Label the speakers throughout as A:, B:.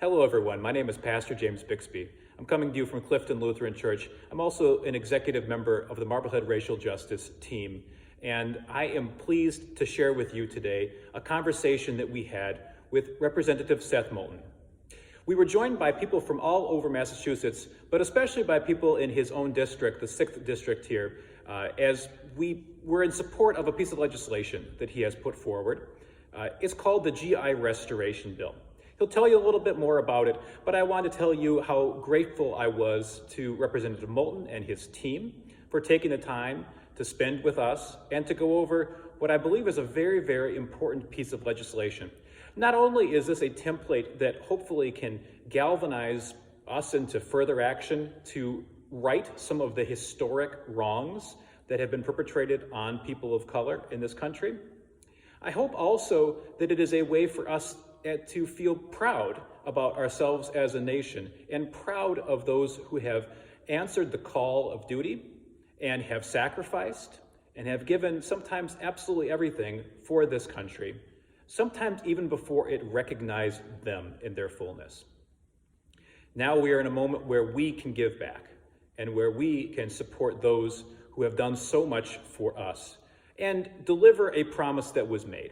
A: Hello, everyone. My name is Pastor James Bixby. I'm coming to you from Clifton Lutheran Church. I'm also an executive member of the Marblehead Racial Justice team, and I am pleased to share with you today a conversation that we had with Representative Seth Moulton. We were joined by people from all over Massachusetts, but especially by people in his own district, the 6th district here, as we were in support of a piece of legislation that he has put forward. It's called the GI Restoration Bill. He'll tell you a little bit more about it, but I want to tell you how grateful I was to Representative Moulton and his team for taking the time to spend with us and to go over what I believe is a very, very important piece of legislation. Not only is this a template that hopefully can galvanize us into further action to right some of the historic wrongs that have been perpetrated on people of color in this country, I hope also that it is a way for us to feel proud about ourselves as a nation and proud of those who have answered the call of duty and have sacrificed and have given sometimes absolutely everything for this country, sometimes even before it recognized them in their fullness. Now we are in a moment where we can give back and where we can support those who have done so much for us and deliver a promise that was made,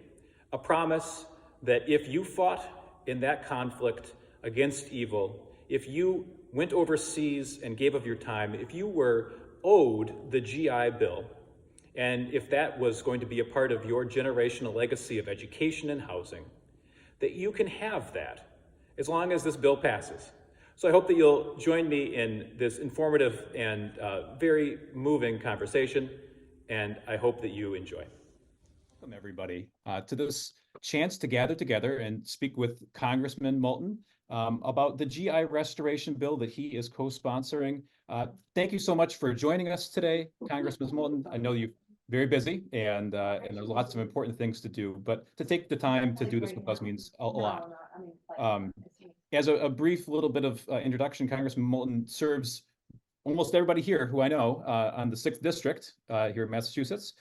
A: a promise that if you fought in that conflict against evil, if you went overseas and gave of your time, if you were owed the GI Bill, and if that was going to be a part of your generational legacy of education and housing, that you can have that as long as this bill passes. So I hope that you'll join me in this informative and very moving conversation, and I hope that you enjoy.
B: Welcome, everybody, to this chance to gather together and speak with Congressman Moulton about the GI Restoration Bill that he is co-sponsoring. Thank you so much for joining us today, Congressman Moulton. I know you're very busy and there's lots of important things to do, but to take the time to do this with us means a lot. As a brief little bit of introduction, Congressman Moulton serves almost everybody here who I know on the 6th district here in Massachusetts.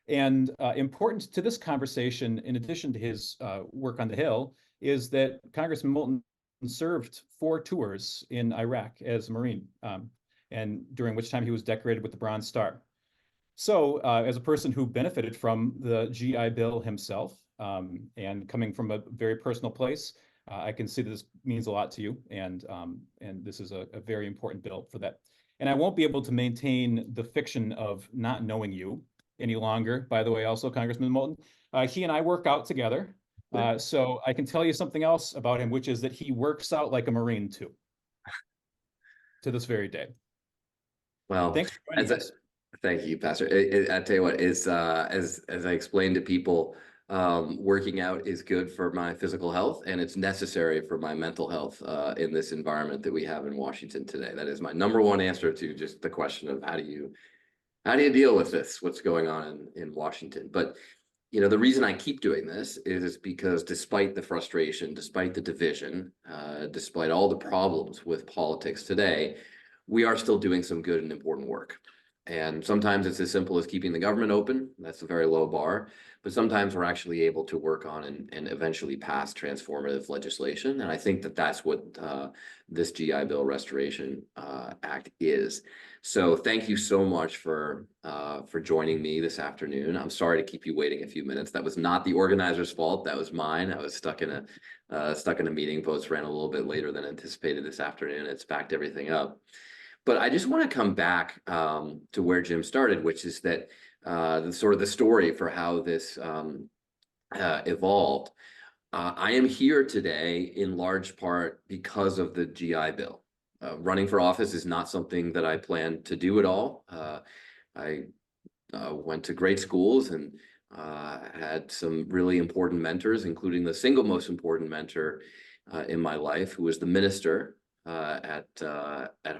B: And important to this conversation, in addition to his work on the Hill, is that Congressman Moulton served 4 tours in Iraq as a Marine, and during which time he was decorated with the Bronze Star. So as a person who benefited from the GI Bill himself, and coming from a very personal place, I can see that this means a lot to you, and this is a very important bill for that. And I won't be able to maintain the fiction of not knowing you any longer, by the way, also, Congressman Moulton. He and I work out together. So I can tell you something else about him, which is that he works out like a Marine too, to this very day.
C: Well,
B: thanks for joining us.
C: Thank you, Pastor. I tell you what, as I explained to people, working out is good for my physical health, and it's necessary for my mental health in this environment that we have in Washington today. That is my #1 answer to just the question of how do you deal with this, what's going on in Washington. But you know, the reason I keep doing this is because despite the frustration, despite the division, despite all the problems with politics today, we are still doing some good and important work. And sometimes it's as simple as keeping the government open. That's a very low bar. But sometimes we're actually able to work on and eventually pass transformative legislation. And I think that that's what this GI Bill Restoration Act is. So thank you so much for joining me this afternoon. I'm sorry to keep you waiting a few minutes. That was not the organizer's fault. That was mine. I was stuck in a meeting. Votes ran a little bit later than anticipated this afternoon. It's backed everything up. But I just want to come back to where Jim started, which is that sort of the story for how this evolved. I am here today in large part because of the GI Bill. Running for office is not something that I plan to do at all. I went to great schools and had some really important mentors, including the single most important mentor in my life, who was the minister at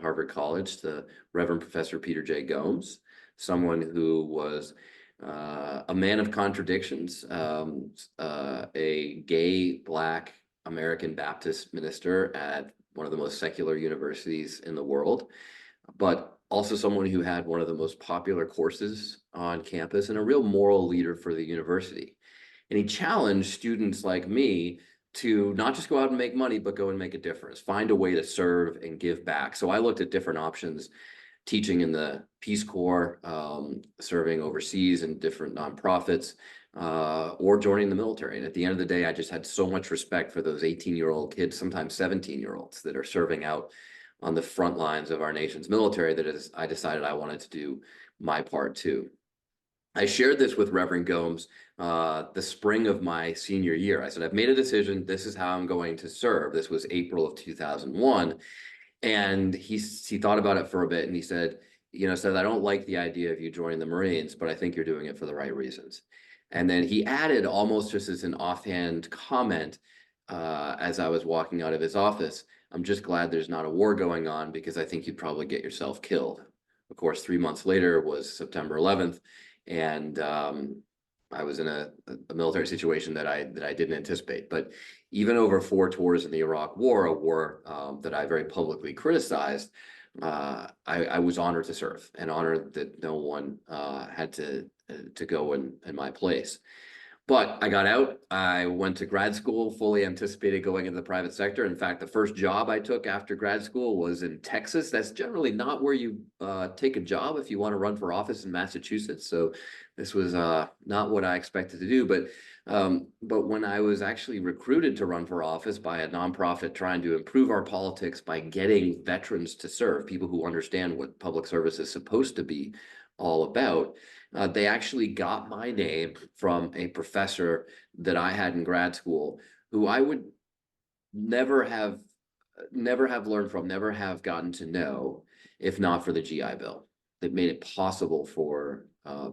C: Harvard College, the Reverend Professor Peter J. Gomes, someone who was a man of contradictions, a gay Black American Baptist minister at one of the most secular universities in the world, but also someone who had one of the most popular courses on campus and a real moral leader for the university. And he challenged students like me to not just go out and make money, but go and make a difference, find a way to serve and give back. So I looked at different options, teaching in the Peace Corps, serving overseas in different nonprofits, or joining the military. And at the end of the day, I just had so much respect for those 18-year-old kids, sometimes 17-year-olds that are serving out on the front lines of our nation's military that I decided I wanted to do my part too. I shared this with Reverend Gomes the spring of my senior year. I said, I've made a decision. This is how I'm going to serve. This was April of 2001. And he thought about it for a bit and he said, Seth, I don't like the idea of you joining the Marines, but I think you're doing it for the right reasons. And then he added, almost just as an offhand comment, as I was walking out of his office, I'm just glad there's not a war going on because I think you'd probably get yourself killed. Of course, 3 months later was September 11th. And I was in a military situation that I didn't anticipate. But even over 4 tours in the Iraq War, a war that I very publicly criticized, I was honored to serve and honored that no one had to go in my place. But I got out. I went to grad school, fully anticipated going into the private sector. In fact, the first job I took after grad school was in Texas. That's generally not where you take a job if you want to run for office in Massachusetts. So this was not what I expected to do. But when I was actually recruited to run for office by a nonprofit trying to improve our politics by getting veterans to serve, people who understand what public service is supposed to be all about, they actually got my name from a professor that I had in grad school who I would never have learned from, never have gotten to know if not for the GI Bill that made it possible for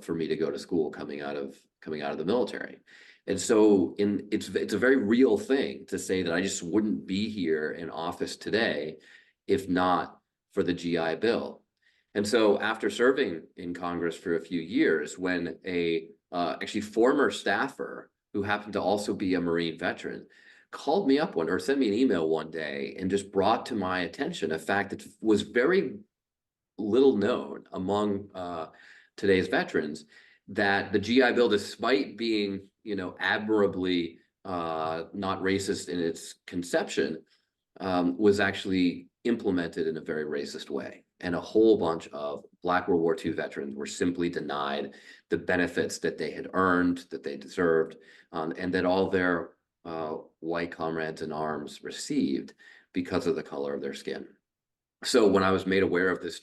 C: me to go to school coming out of the military. And so it's a very real thing to say that I just wouldn't be here in office today if not for the GI Bill. And so after serving in Congress for a few years, when a actually former staffer who happened to also be a Marine veteran called me up or sent me an email one day and just brought to my attention a fact that was very little known among today's veterans, that the GI Bill, despite being, admirably not racist in its conception, was actually implemented in a very racist way. And a whole bunch of Black World War II veterans were simply denied the benefits that they had earned, that they deserved, and that all their white comrades in arms received because of the color of their skin. So when I was made aware of this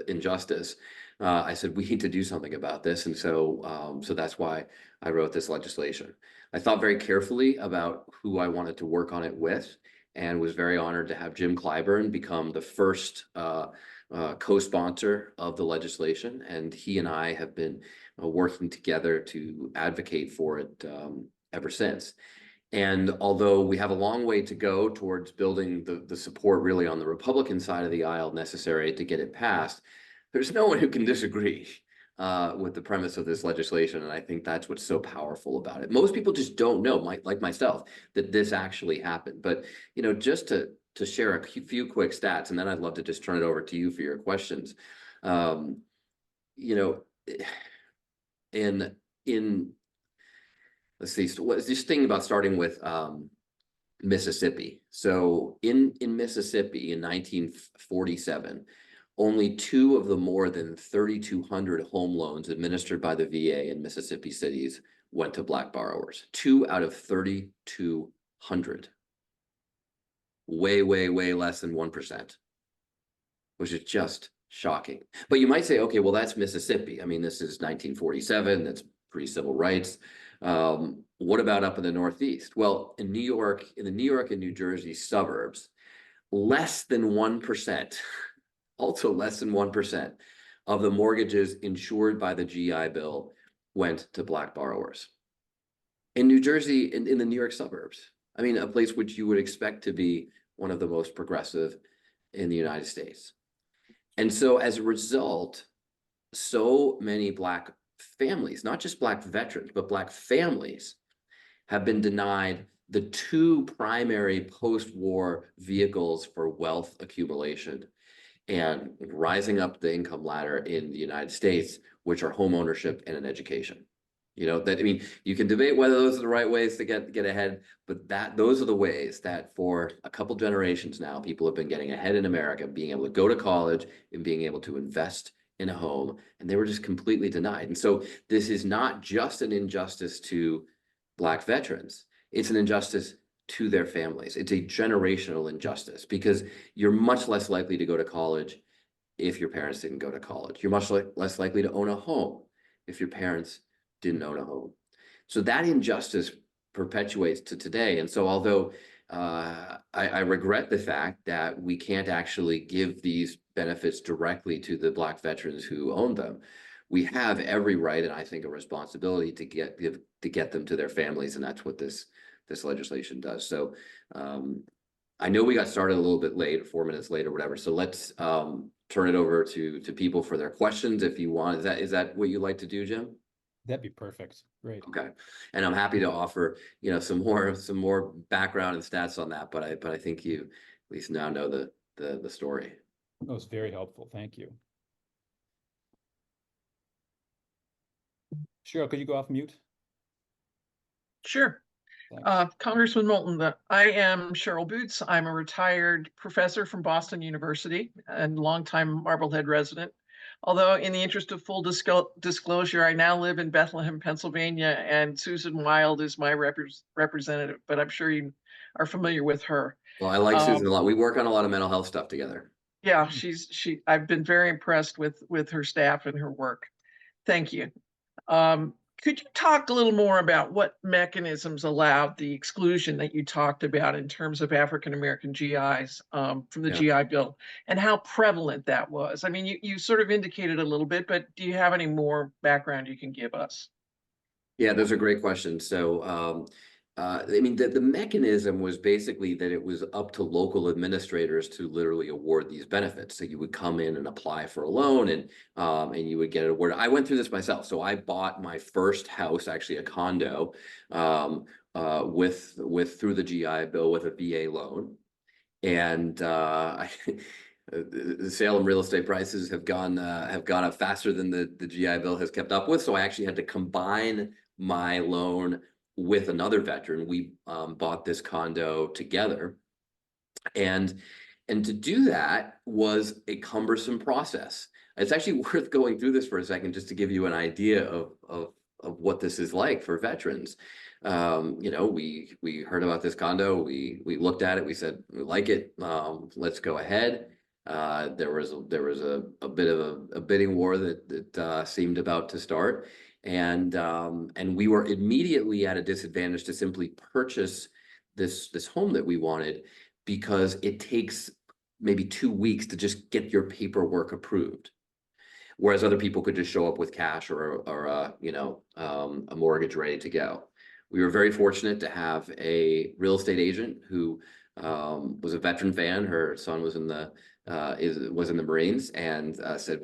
C: injustice, I said, we need to do something about this. And so that's why I wrote this legislation. I thought very carefully about who I wanted to work on it with, and was very honored to have Jim Clyburn become the first co-sponsor of the legislation. And he and I have been working together to advocate for it ever since. And although we have a long way to go towards building the support really on the Republican side of the aisle necessary to get it passed, there's no one who can disagree with the premise of this legislation. And I think that's what's so powerful about it. Most people just don't know, like myself, that this actually happened. But, just to share a few quick stats, and then I'd love to just turn it over to you for your questions. Let's see, just thinking about starting with Mississippi. So in Mississippi in 1947, only 2 of the more than 3,200 home loans administered by the VA in Mississippi cities went to Black borrowers. 2 out of 3,200. Way, way, way less than 1%, which is just shocking. But you might say, okay, well, that's Mississippi. I mean, this is 1947. That's pre-civil rights. What about up in the Northeast? Well, in the New York and New Jersey suburbs, less than 1%, also less than 1% of the mortgages insured by the GI Bill went to Black borrowers. In New Jersey, in the New York suburbs, I mean, a place which you would expect to be one of the most progressive in the United States. And so as a result, so many Black families, not just Black veterans, but Black families, have been denied the 2 primary post-war vehicles for wealth accumulation and rising up the income ladder in the United States, which are home ownership and an education. You know, that, I mean, you can debate whether those are the right ways to get ahead, but those are the ways that for a couple generations now, people have been getting ahead in America, being able to go to college and being able to invest in a home, and they were just completely denied. And so this is not just an injustice to Black veterans, it's an injustice to their families. It's a generational injustice because you're much less likely to go to college if your parents didn't go to college. You're much less likely to own a home if your parents didn't own a home. So that injustice perpetuates to today. And so although I regret the fact that we can't actually give these benefits directly to the Black veterans who own them, we have every right and I think a responsibility to get them to their families, and that's what this legislation does. So I know we got started a little bit late, 4 minutes late or whatever. So let's turn it over to people for their questions if you want. Is that what you like to do, Jim?
B: That'd be perfect. Great.
C: Okay, and I'm happy to offer some more background and stats on that. But I think you at least now know the story.
B: That was very helpful. Thank you. Cheryl, could you go off mute?
D: Sure.
B: Thanks.
D: Congressman Moulton, I am Cheryl Boots. I'm a retired professor from Boston University and longtime Marblehead resident. Although in the interest of full disclosure, I now live in Bethlehem, Pennsylvania, and Susan Wild is my representative, but I'm sure you are familiar with her.
C: Well, I like Susan a lot. We work on a lot of mental health stuff together.
D: Yeah, I've been very impressed with her staff and her work. Thank you. Could you talk a little more about what mechanisms allowed the exclusion that you talked about in terms of African-American GIs from the GI Bill, and how prevalent that was? I mean, you sort of indicated a little bit, but do you have any more background you can give us?
C: Yeah, those are great questions. So, I mean, the mechanism was basically that it was up to local administrators to literally award these benefits. So you would come in and apply for a loan, and you would get it awarded. I went through this myself. So I bought my first house, actually a condo, through the GI Bill with a VA loan, and the Salem real estate prices have gone up faster than the GI Bill has kept up with. So I actually had to combine my loan with another veteran. We bought this condo together, and to do that was a cumbersome process. It's actually worth going through this for a second just to give you an idea of what this is like for veterans. We heard about this condo. We looked at it. We said we like it. Let's go ahead. There was a bit of a bidding war that seemed about to start. And we were immediately at a disadvantage to simply purchase this home that we wanted, because it takes maybe 2 weeks to just get your paperwork approved, whereas other people could just show up with cash or a mortgage ready to go. We were very fortunate to have a real estate agent who was a veteran fan. Her son was in the Marines, and said,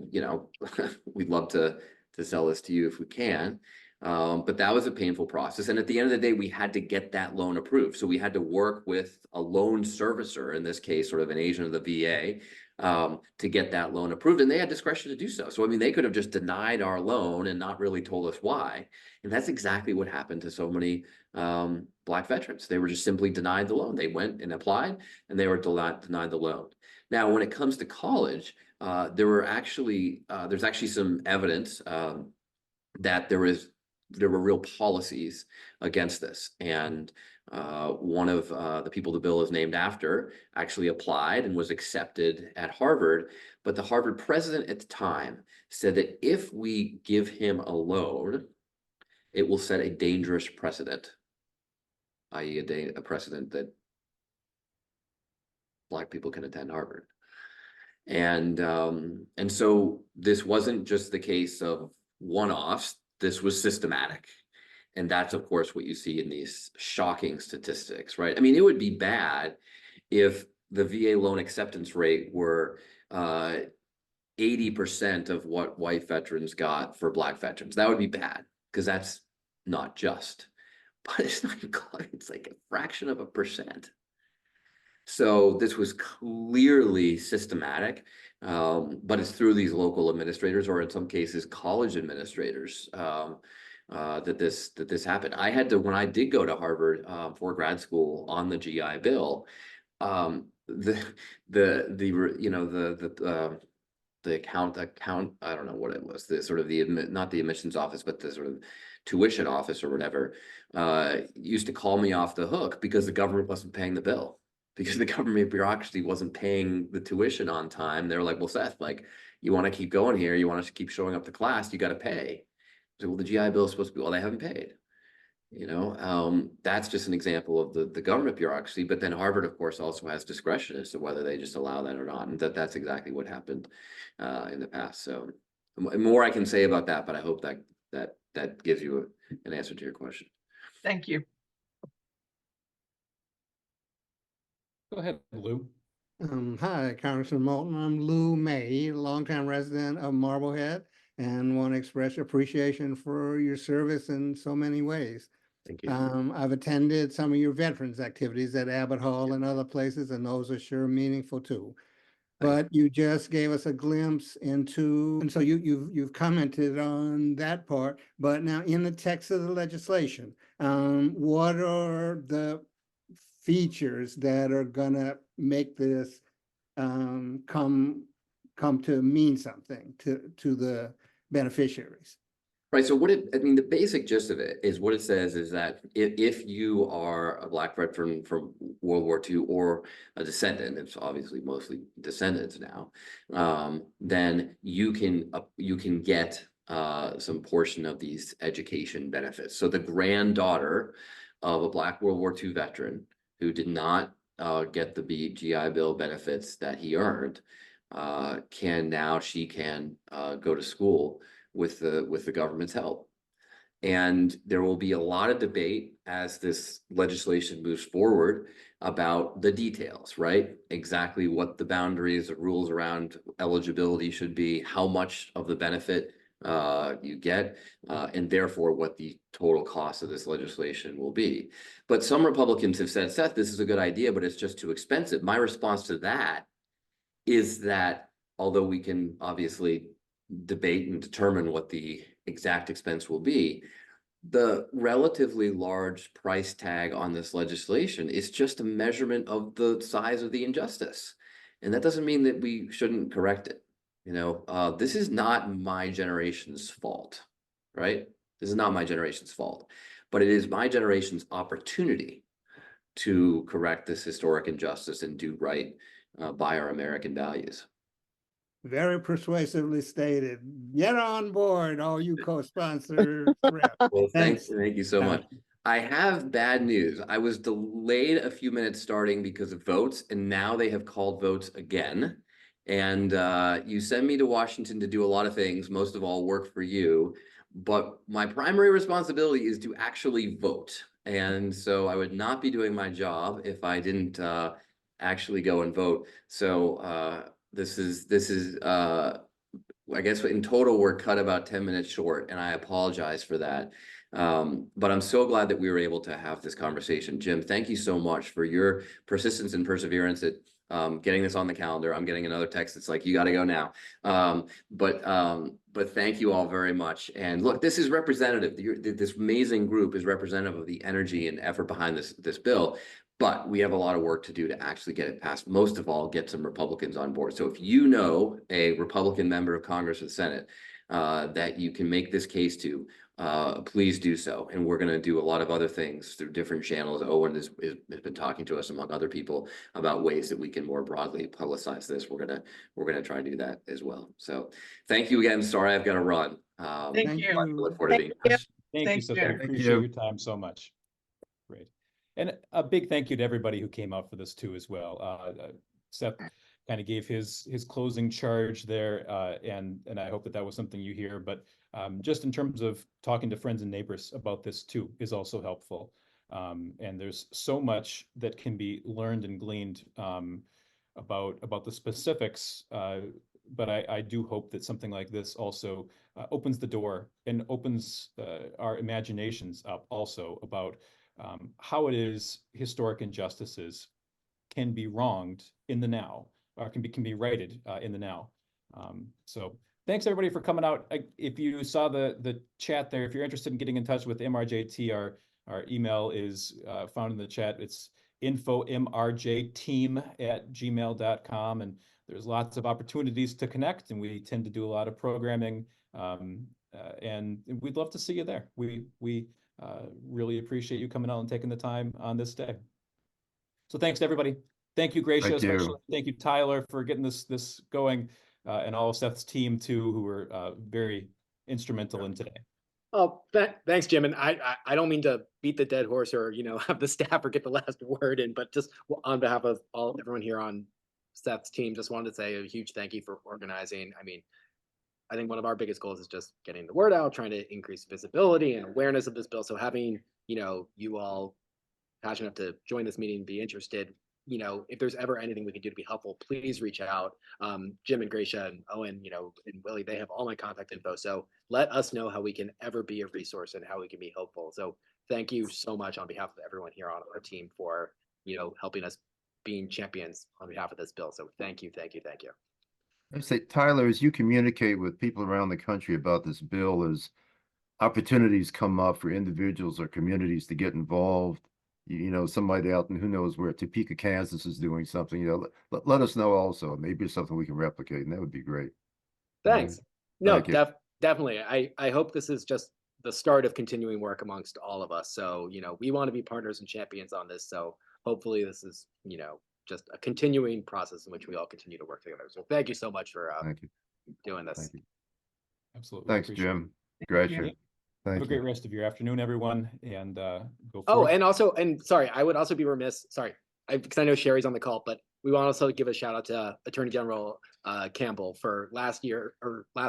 C: we'd love to sell this to you if we can. But that was a painful process. And at the end of the day, we had to get that loan approved. So we had to work with a loan servicer, in this case, sort of an agent of the VA, to get that loan approved. And they had discretion to do so. So, I mean, they could have just denied our loan and not really told us why. And that's exactly what happened to so many Black veterans. They were just simply denied the loan. They went and applied, and they were denied the loan. Now, when it comes to college, there's actually some evidence that there were real policies against this. And one of the people the bill is named after actually applied and was accepted at Harvard. But the Harvard president at the time said that if we give him a loan, it will set a dangerous precedent, i.e. a precedent that Black people can attend Harvard. And so this wasn't just the case of one-offs. This was systematic. And that's, of course, what you see in these shocking statistics, right? I mean, it would be bad if the VA loan acceptance rate were 80% of what white veterans got for Black veterans. That would be bad, because that's not just. But it's not even close. It's like a fraction of a percent. So this was clearly systematic, but it's through these local administrators, or in some cases, college administrators, that this happened. I had to, when I did go to Harvard for grad school on the GI Bill, the account I don't know what it was, the sort of not the admissions office, but the sort of tuition office or whatever, used to call me off the hook because the government wasn't paying the bill, because the government bureaucracy wasn't paying the tuition on time. They're like, well, Seth, like, you want to keep going here, you want us to keep showing up to class, you got to pay. So, well, the GI Bill is supposed to be, well, they haven't paid. That's just an example of the government bureaucracy. But then Harvard, of course, also has discretion as to whether they just allow that or not, and that's exactly what happened in the past. So more I can say about that, but I hope that gives you an answer to your question.
D: Thank you.
B: Go ahead, Lou.
E: Hi, Congressman Moulton. I'm Lou May, longtime resident of Marblehead, and want to express appreciation for your service in so many ways.
C: Thank you.
E: I've attended some of your veterans activities at Abbott Hall and other places, and those are sure meaningful too. But you just gave us a glimpse into, and so you've commented on that part. But now, in the text of the legislation, what are the features that are gonna make this come to mean something to the beneficiaries?
C: Right. So the basic gist of it is what it says is that if you are a Black veteran from World War II or a descendant, it's obviously mostly descendants now, then you can get some portion of these education benefits. So the granddaughter of a Black World War II veteran who did not get the GI Bill benefits that he earned can go to school with the government's help. And there will be a lot of debate as this legislation moves forward about the details, right? Exactly what the boundaries, the rules around eligibility should be, how much of the benefit you get, and therefore what the total cost of this legislation will be. But some Republicans have said, Seth, this is a good idea, but it's just too expensive. My response to that is that although we can obviously debate and determine what the exact expense will be, the relatively large price tag on this legislation is just a measurement of the size of the injustice. And that doesn't mean that we shouldn't correct it. This is not my generation's fault, right? This is not my generation's fault, but it is my generation's opportunity to correct this historic injustice and do right by our American values.
E: Very persuasively stated. Get on board, all you co-sponsors.
C: Well, thank
E: Thanks.
C: you so much. I have bad news. I was delayed a few minutes starting because of votes, and now they have called votes again. And you send me to Washington to do a lot of things, most of all work for you. But my primary responsibility is to actually vote. And so I would not be doing my job if I didn't actually go and vote. So this is I guess in total we're cut about 10 minutes short, and I apologize for that. But I'm so glad that we were able to have this conversation. Jim, thank you so much for your persistence and perseverance at getting this on the calendar. I'm getting another text that's like, you got to go now. But thank you all very much. And look, this is representative. This amazing group is representative of the energy and effort behind this bill. But we have a lot of work to do to actually get it passed. Most of all, get some Republicans on board. So if you know a Republican member of Congress or the Senate that you can make this case to, please do so. And we're going to do a lot of other things through different channels. Owen has been talking to us, among other people, about ways that we can more broadly publicize this. We're gonna try to do that as well. So thank you again. Sorry, I've got to run.
D: Thank you.
C: I look forward to being.
D: Thank
B: Thank you,
D: Thank
B: Seth.
D: you.
B: I
D: Thank
B: appreciate
F: you.
B: your time so much. Great. And a big thank you to everybody who came out for this too as well. Seth kind of gave his closing charge there, and I hope that was something you hear. But just in terms of talking to friends and neighbors about this too is also helpful. And there's so much that can be learned and gleaned about the specifics. But I do hope that something like this also opens the door and opens our imaginations up also about how it is historic injustices can be wronged in the now, or can be righted in the now. So thanks everybody for coming out. If you saw the chat there, if you're interested in getting in touch with MRJT, our email is found in the chat. It's info@mrjteam@gmail.com, and there's lots of opportunities to connect, and we tend to do a lot of programming, and we'd love to see you there. We really appreciate you coming out and taking the time on this day. So thanks to everybody. Thank you, Gracia,
F: Thank you.
B: especially. Thank you, Tyler, for getting this going, and all of Seth's team too, who were very instrumental in today.
G: Oh, thanks, Jim. And I don't mean to beat the dead horse or, have the staff or get the last word in, but just on behalf of everyone here on Seth's team, just wanted to say a huge thank you for organizing. I mean, I think one of our biggest goals is just getting the word out, trying to increase visibility and awareness of this bill. So having, you all passionate enough to join this meeting, be interested, if there's ever anything we can do to be helpful, please reach out. Jim and Gracia and Owen, and Willie, they have all my contact info. So let us know how we can ever be a resource and how we can be helpful. So thank you so much on behalf of everyone here on our team for, helping us being champions on behalf of this bill. So thank you, thank you, thank you.
F: I say, Tyler, as you communicate with people around the country about this bill, as opportunities come up for individuals or communities to get involved, somebody out in who knows where, Topeka, Kansas is doing something, let us know also. Maybe it's something we can replicate, and that would be great.
G: Thanks. No,
F: Thank you.
G: definitely. I hope this is just the start of continuing work amongst all of us. So, we want to be partners and champions on this. So hopefully this is, just a continuing process in which we all continue to work together. So thank you so much for
F: Thank you.
G: doing this.
F: Thank you.
B: Absolutely.
F: Thanks,
B: Appreciate it.
F: Jim. Gracia.
B: Have a
F: Thank
B: great
F: you.
B: rest of your afternoon, everyone, and go
G: Oh,
B: forth.
G: and sorry, I would also be remiss, because I know Sherry's on the call, but we want to also give a shout out to Attorney General Campbell for last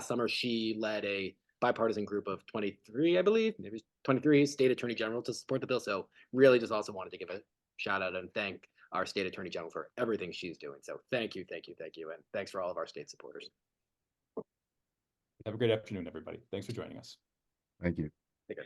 G: summer. She led a bipartisan group of 23, I believe, maybe 23 state attorney general to support the bill. So really just also wanted to give a shout out and thank our state attorney general for everything she's doing. So thank you, thank you, thank you. And thanks for all of our state supporters.
B: Have a great afternoon, everybody. Thanks for joining us.
F: Thank you.
G: Take care.